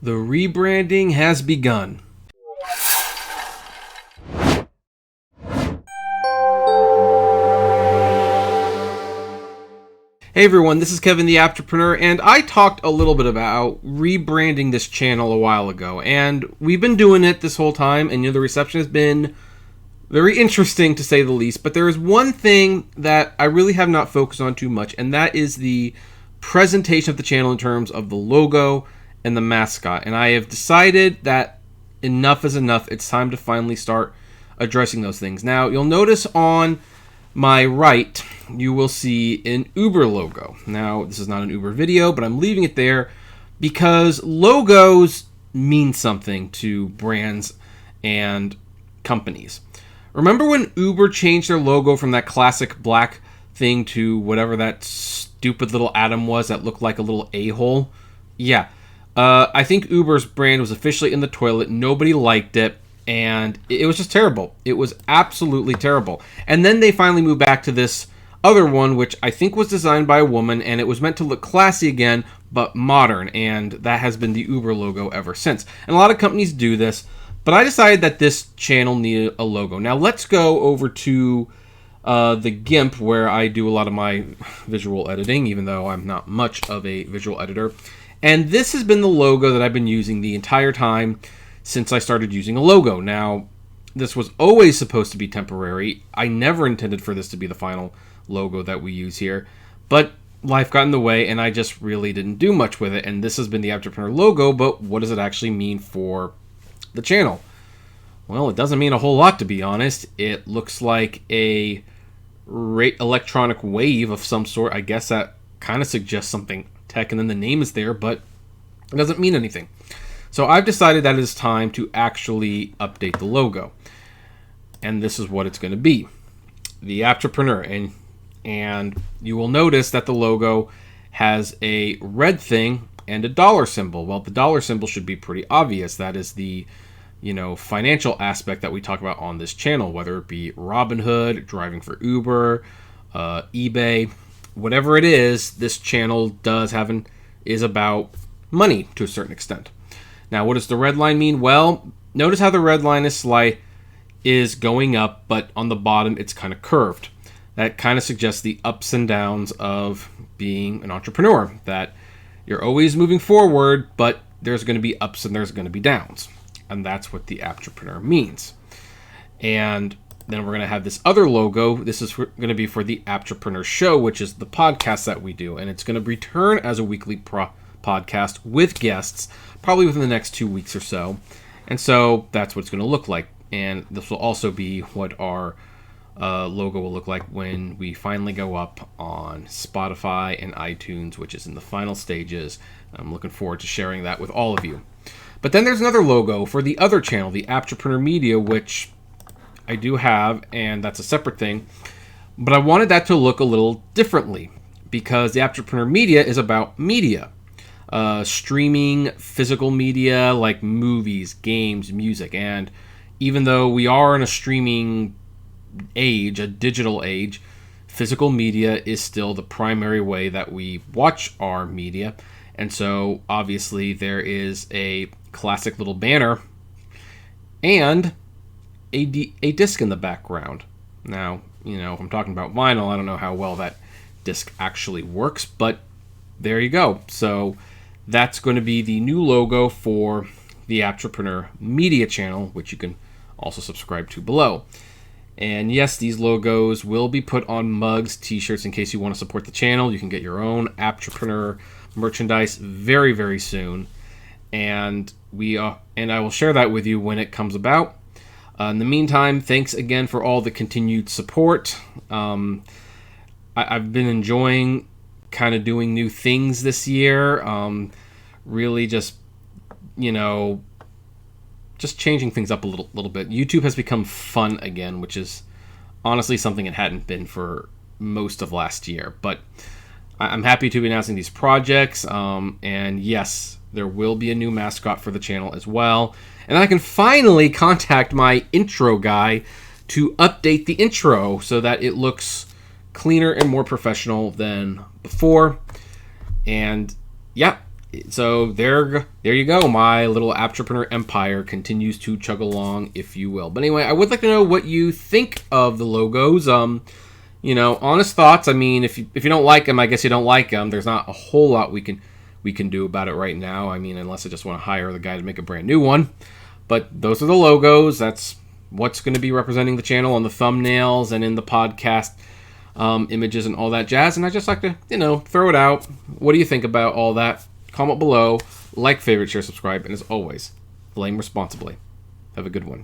The rebranding has begun. Hey everyone, this is Kevin the Apptrepreneur, and I talked a little bit about rebranding this channel a while ago, and we've been doing it this whole time, and the reception has been very interesting to say the least, but there is one thing that I really have not focused on too much, and that is the presentation of the channel in terms of the logo and the mascot. And I have decided that enough is enough. It's time to finally start addressing those things. Now, you'll notice on my right, you will see an Uber logo. Now, this is not an Uber video, but I'm leaving it there because logos mean something to brands and companies. Remember when Uber changed their logo from that classic black thing to whatever that stupid little atom was that looked like a little a-hole? Yeah. I think Uber's brand was officially in the toilet. Nobody liked it, and it was just terrible. It was absolutely terrible. And then they finally moved back to this other one, which I think was designed by a woman, and it was meant to look classy again, but modern, and that has been the Uber logo ever since. And a lot of companies do this, but I decided that this channel needed a logo. Now let's go over to the GIMP, where I do a lot of my visual editing, even though I'm not much of a visual editor. And this has been the logo that I've been using the entire time since I started using a logo. Now, this was always supposed to be temporary. I never intended for this to be the final logo that we use here, but life got in the way and I just really didn't do much with it. And this has been the Apptrepreneur logo, but what does it actually mean for the channel? Well, it doesn't mean a whole lot, to be honest. It looks like a electronic wave of some sort. I guess that kind of suggests something tech, and then the name is there, but it doesn't mean anything. So I've decided that it is time to actually update the logo, and this is what it's going to be: the Apptrepreneur. And you will notice that the logo has a red thing and a dollar symbol. Well, the dollar symbol should be pretty obvious. That is the financial aspect that we talk about on this channel, whether it be Robinhood, driving for Uber, eBay, whatever it is. This channel is about money to a certain extent. Now, what does the red line mean? Well, notice how the red line is going up, but on the bottom it's kind of curved. That kind of suggests the ups and downs of being an entrepreneur, that you're always moving forward, but there's going to be ups and there's going to be downs. And that's what the Apptrepreneur means. And then we're going to have this other logo. This is going to be for the Apptrepreneur Show, which is the podcast that we do. And it's going to return as a weekly podcast with guests, probably within the next 2 weeks or so. And so that's what it's going to look like. And this will also be what our logo will look like when we finally go up on Spotify and iTunes, which is in the final stages. I'm looking forward to sharing that with all of you. But then there's another logo for the other channel, the Apptrepreneur Media, which I do have, and that's a separate thing. But I wanted that to look a little differently because the Apptrepreneur Media is about media. Streaming, physical media like movies, games, music. And even though we are in a streaming age, a digital age, physical media is still the primary way that we watch our media. And so obviously there is a classic little banner and a disc in the background. Now, if I'm talking about vinyl, I don't know how well that disc actually works, but there you go. So that's going to be the new logo for the Apptrepreneur Media channel, which you can also subscribe to below. And yes, these logos will be put on mugs, t-shirts, in case you want to support the channel. You can get your own Apptrepreneur merchandise very, very soon. And I will share that with you when it comes about. In the meantime, thanks again for all the continued support. I've been enjoying kind of doing new things this year. Really just changing things up a little bit. YouTube has become fun again, which is honestly something it hadn't been for most of last year. But I'm happy to be announcing these projects. And yes, there will be a new mascot for the channel as well. And I can finally contact my intro guy to update the intro so that it looks cleaner and more professional than before. And yeah, So there you go. My little Apptrepreneur empire continues to chug along, if you will. But anyway, I would like to know what you think of the logos. Honest thoughts. I mean, if you don't like them, I guess you don't like them. There's not a whole lot we can do about it right now. I mean, unless I just want to hire the guy to make a brand new one. But those are the logos. That's what's going to be representing the channel on the thumbnails and in the podcast images and all that jazz. And I just like to, throw it out. What do you think about all that? Comment below, like, favorite, share, subscribe, and as always, blame responsibly. Have a good one.